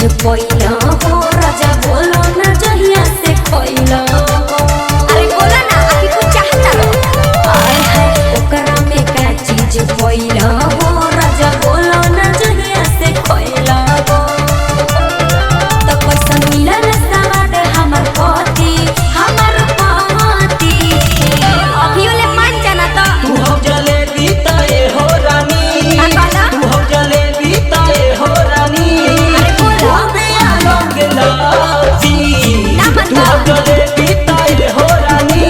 कोइला हो राजा बोलो ना जहिया से कोइला अरे बोला ना अभी कुछ चाहता लो आए हाय ओकरा में का चीज कोइला हो राजा बोलो ना जहिया से कोइला तो कैसा मिला ना सवाद हमर पति अभी ओले मान जाना तो तू हो जलेबी ताए हो रानी तू हो जलेबी ताए हो रानी तू हो जलेबी ताए हो रानी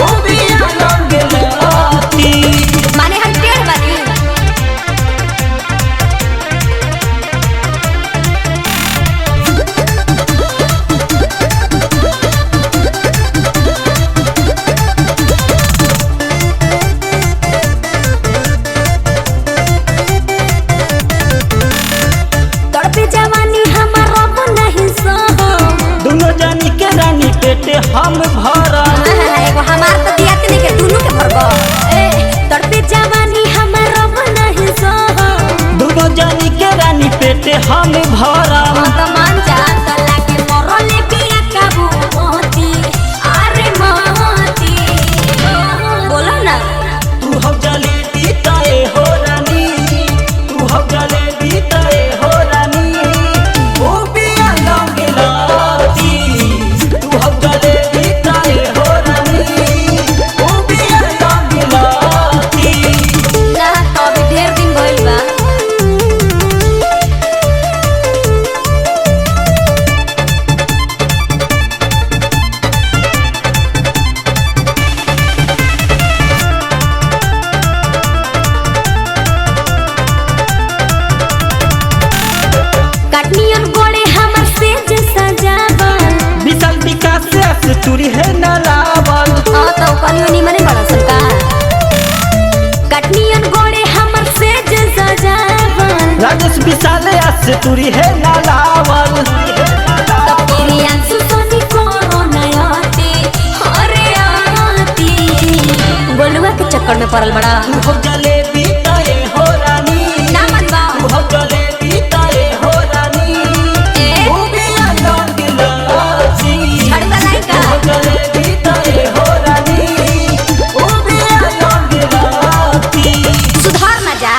ओ बिया लौंग लाती माने हम टेढ़ बानी तड़पे जवानी हमारा नहीं सो दोनों जानी के रानी पेटे हम भरा एगो हमार तो दियात नहीं के दोनों के भरबो तड़पे जवानी हमारा नहीं सो दोनों जानी के रानी पेटे हम भरा तो मान जा तो लागे मरले पिया काबू मोती अरे मोती बोलो ना तू हो जलेबी ताए हो रानी तू हो जलेबी ताए हो रानी ओ बिया लौंग लाती तू हो जलेबी ताए हो रानी ओ बिया लौंग लाती ना तो अभी ढेर दिन भइल बा कटनियन गोड़े हमर से जे सजावल विशाल विकास से तुरी है ना लावल तो कनियो निमने बड़ा सरका कटनियन गोड़े हमर से जे सजावल राजेश विशाल से तुरी है ना लावल तो तेरी आंसू सोनी कोरो नयाती अरे आती गोलुआ के चक्कर में पड़ल बड़ा तू हो जलेबी ताए हो रानी ना मनवा तू हो जलेबी ताए हो रानी ओ बिया लौंग लाती छड़ बनाई का तू हो जलेबी ताए हो रानी ओ बिया लौंग लाती सुधार ना जा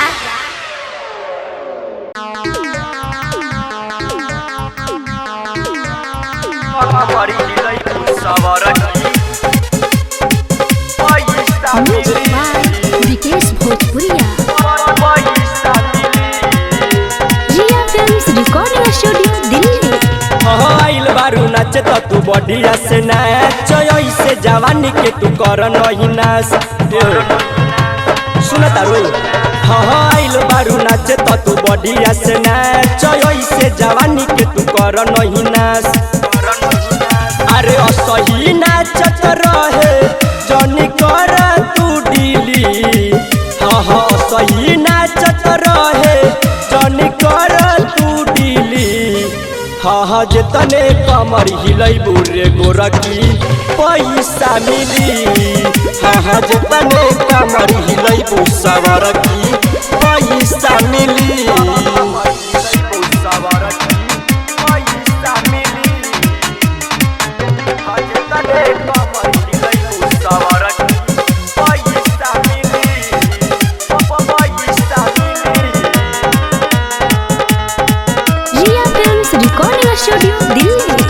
विकेश भोजपुरिया रिया फिल्म्स रिकॉर्डिंग स्टूडियो दिल्ली आइल बारू नाचे तो तू बढ़िया से नाच ऐसे जवानी के तू कर नहीं नाच सुन तारू हाँ आइल बारू नाचे तो तू बढ़िया से नाच ऐसे जवानी के तू कर नहीं नाच अरे असही नाचत रहे जनी कर तू डीली हाँ हाँ सही नाचत रहे जनी कर तू डीली हाँ हाँ जितने कमर हिलैबू रे गोरकी पैसा मिली हाँ हाँ जितने कमर हिलैबू सवरकी पैसा मिली Riya films recording studio Delhi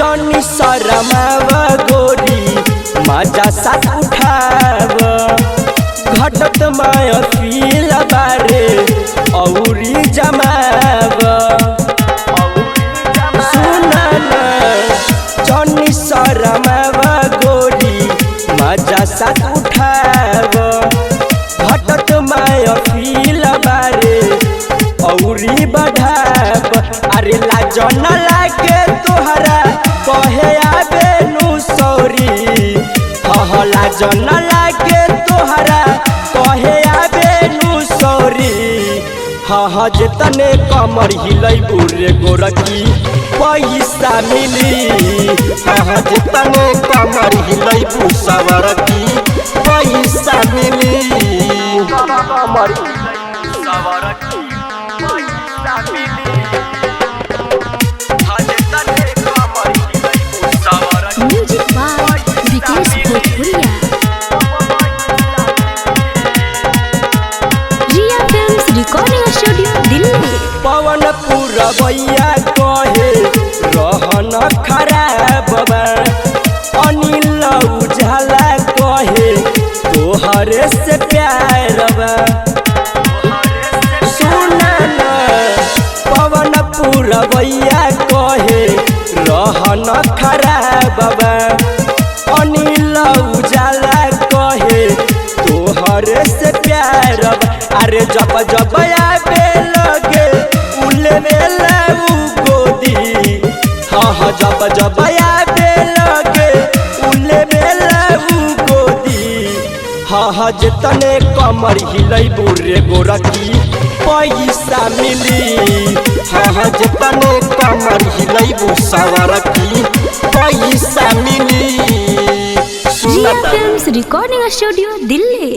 जनी शरमाव गोरी मजा साथ उठाव घटत माय फील बारे औरी जमाव सुना ना जनी शरमाव गोरी मजा साथ उठाव घटत माय फील बारे औरी बढ़ाव अरे लाज न लागे तोहरा कहे आबे नु सौरी हाँ लाज न लागे तोहरा कहे आबे नु सौरी हाँ जितने कमर हिलैबू रे गोरकी पैसा मिली हाँ जितने कमर हिलैबू सवरकी पैसा मिली कमर सवरकी पैसा मिली पूरबैया कहे रहन खराब बा अनिल उजाला कहे तोहरे से प्यार बा सुना न पवन पूरबैया कहे रहन खराब बा अनिल उजाला कहे तोहरे से प्यार बा। अरे जब जब आवे लगे उले मेला गोदी हाँ जब जब आवे लगे उले मेला गोदी हाँ जितने कमर हिलै बुरे गोरखी पैसा मिली हाँ जितने कमर हिलै सवरकी पैसा मिली। Riya films recording studio Delhi.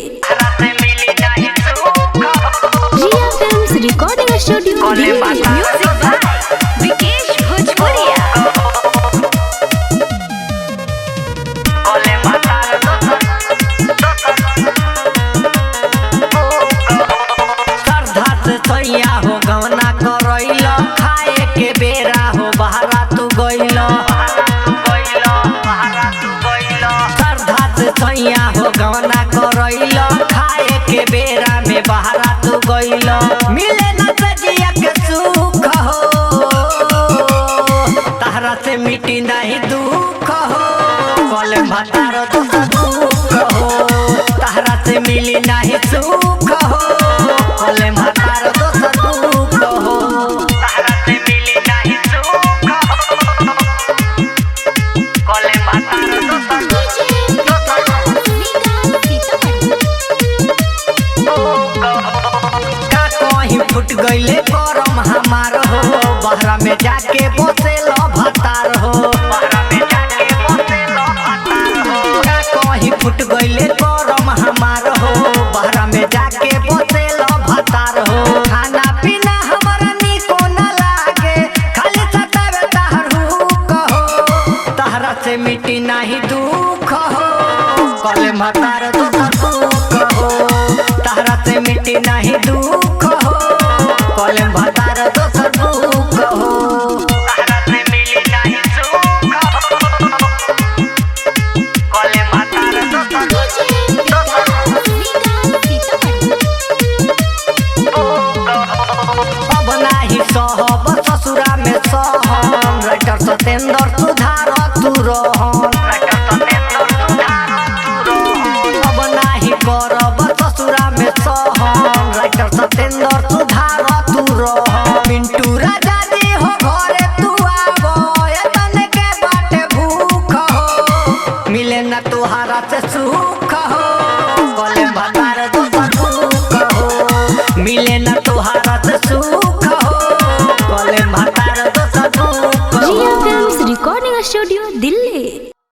Riya films recording studio Delhi. Music by Vikesh Bhojpuriya. श्रद्धा से थैया हो गवना करैल खाए के बेरा हो बहरा तू गइल श्रद्धा से थैया हो गवना करैल खाए के बेरा में बहरा तू गइल मिले न सजिया के सुख हो तहरा से मिटी नहीं दुख हो कल भतार दुख हो तहरा से मिली नहीं सुख हो कल भतार दुख हो तहरा से मिली नहीं सुख हो कल भतार का कहीं फुट गइले करम हमार हो बहरा में जाके बसे लो भतार हो बहरा में जाके बसे लो भतार हो का कहीं फुट गइले करम हमार हो बहरा में जाके बसे लो भतार हो खाना पीना हमारा निको न लागे खाली सतावे तहर हुक हो तहरा से मिटी नहीं दुख हो कल भतार दुख हो तहरा से मिटी नहीं दुख हो कल भतार दुख हो तहरा से मिली नहीं सुख हो कल भतार अब नाही सहब ससुरा में सहन राइटर सतेंद्र सुधार तू रहन अब नाही करब ससुरा में सहन राइटर सतेंद्र सुधार तू रहन पिंटू राजा जी हो घरे तू आबो एतने के बाटे भूख हो मिले न तुहारा से सुख हो कल भतार दुख हो मिले न तुहारा से सुख हो कल भतार दुख हो। रिया फिल्म्स रिकॉर्डिंग स्टूडियो दिल्ली।